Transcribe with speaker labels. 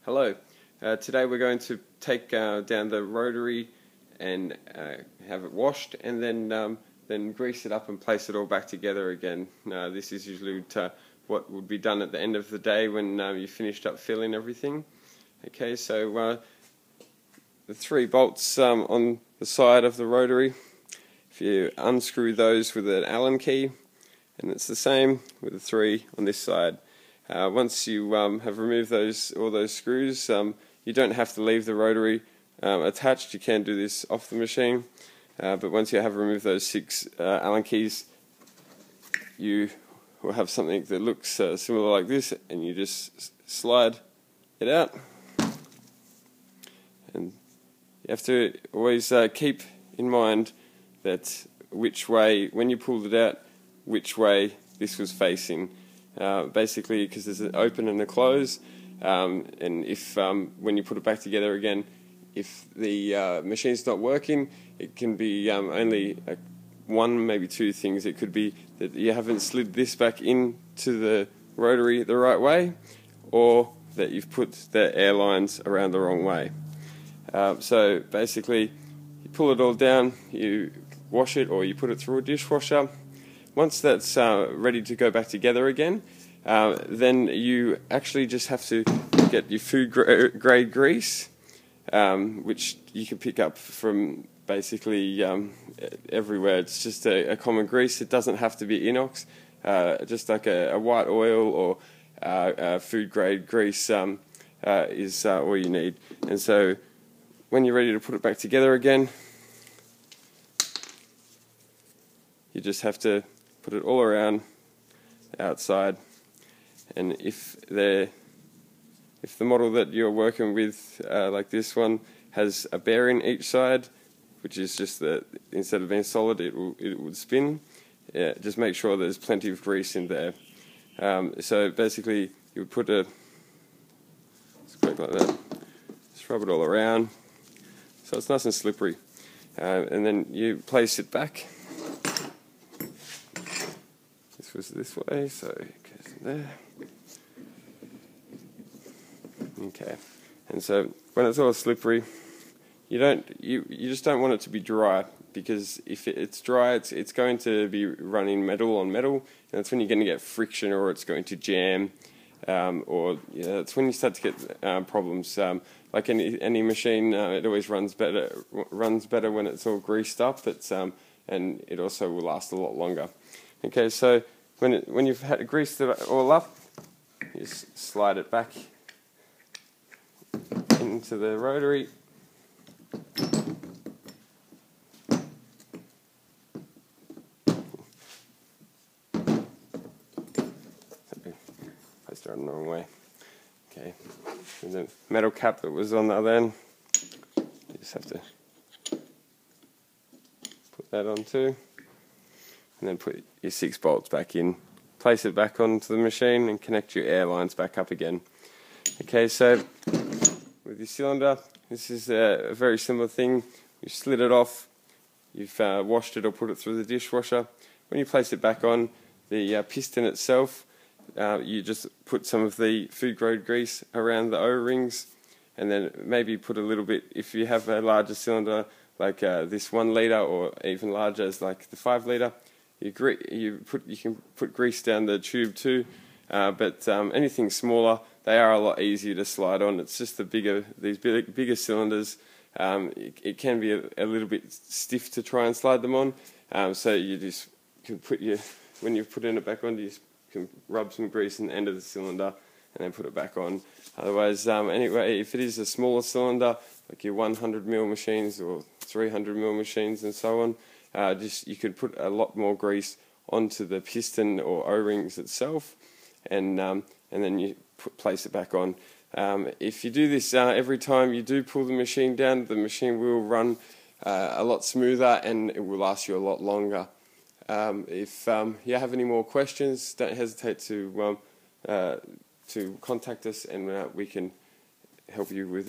Speaker 1: Hello. Today we're going to take down the rotary and have it washed, and then grease it up and place it all back together again. This is usually what would be done at the end of the day when you finished up filling everything. Okay, so the three bolts on the side of the rotary, if you unscrew those with an Allen key, and it's the same with the three on this side. Once you have removed all those screws, you don't have to leave the rotary attached. You can do this off the machine, but once you have removed those 6 Allen keys, you will have something that looks similar like this, and you just slide it out. And you have to always keep in mind that which way, when you pulled it out, which way this was facing. Basically, because there's an open and a close, and if when you put it back together again, if the machine's not working, it can be only one, maybe 2 things. It could be that you haven't slid this back into the rotary the right way, or that you've put the air lines around the wrong way. So basically, you pull it all down, you wash it, or you put it through a dishwasher. Once that's ready to go back together again, then you actually just have to get your food grade grease, which you can pick up from basically everywhere. It's just a common grease. It doesn't have to be inox, just like a white oil or food grade grease is all you need. And so when you're ready to put it back together again, you just have to put it all around outside, and if the model that you're working with, like this one, has a bearing each side, which is just that instead of being solid, it would spin. Just make sure there's plenty of grease in there. So basically, you would put a scrape like that, just rub it all around, so it's nice and slippery, and then you place it back. This was this way, so it goes in there. Okay, and so when it's all slippery, you just don't want it to be dry, because if it's dry, it's going to be running metal on metal, and that's when you're going to get friction, or it's going to jam, or that's when you start to get problems. Like any machine, it always runs better when it's all greased up. And it also will last a lot longer. Okay, so when you've had greased it all up, you just slide it back into the rotary. Placed it on the wrong way. Okay, and the metal cap that was on the other end, you just have to put that on too. And then put your 6 bolts back in, place it back onto the machine, and connect your air lines back up again. Okay, so with your cylinder, this is a very similar thing. You've slid it off, you've washed it or put it through the dishwasher. When you place it back on, the piston itself, you just put some of the food grade grease around the O-rings, and then maybe put a little bit, if you have a larger cylinder like this 1 litre, or even larger as like the 5 litre, you can put grease down the tube too, but anything smaller, they are a lot easier to slide on. It's just these bigger cylinders, it can be a little bit stiff to try and slide them on. So you just can when you're putting it back on, you just can rub some grease in the end of the cylinder and then put it back on. Otherwise, anyway, if it is a smaller cylinder, like your 100mm machines or 300mm machines and so on, you could put a lot more grease onto the piston or O-rings itself, and then you place it back on. If you do this every time you do pull the machine down, the machine will run a lot smoother, and it will last you a lot longer. If you have any more questions, don't hesitate to contact us, and we can help you with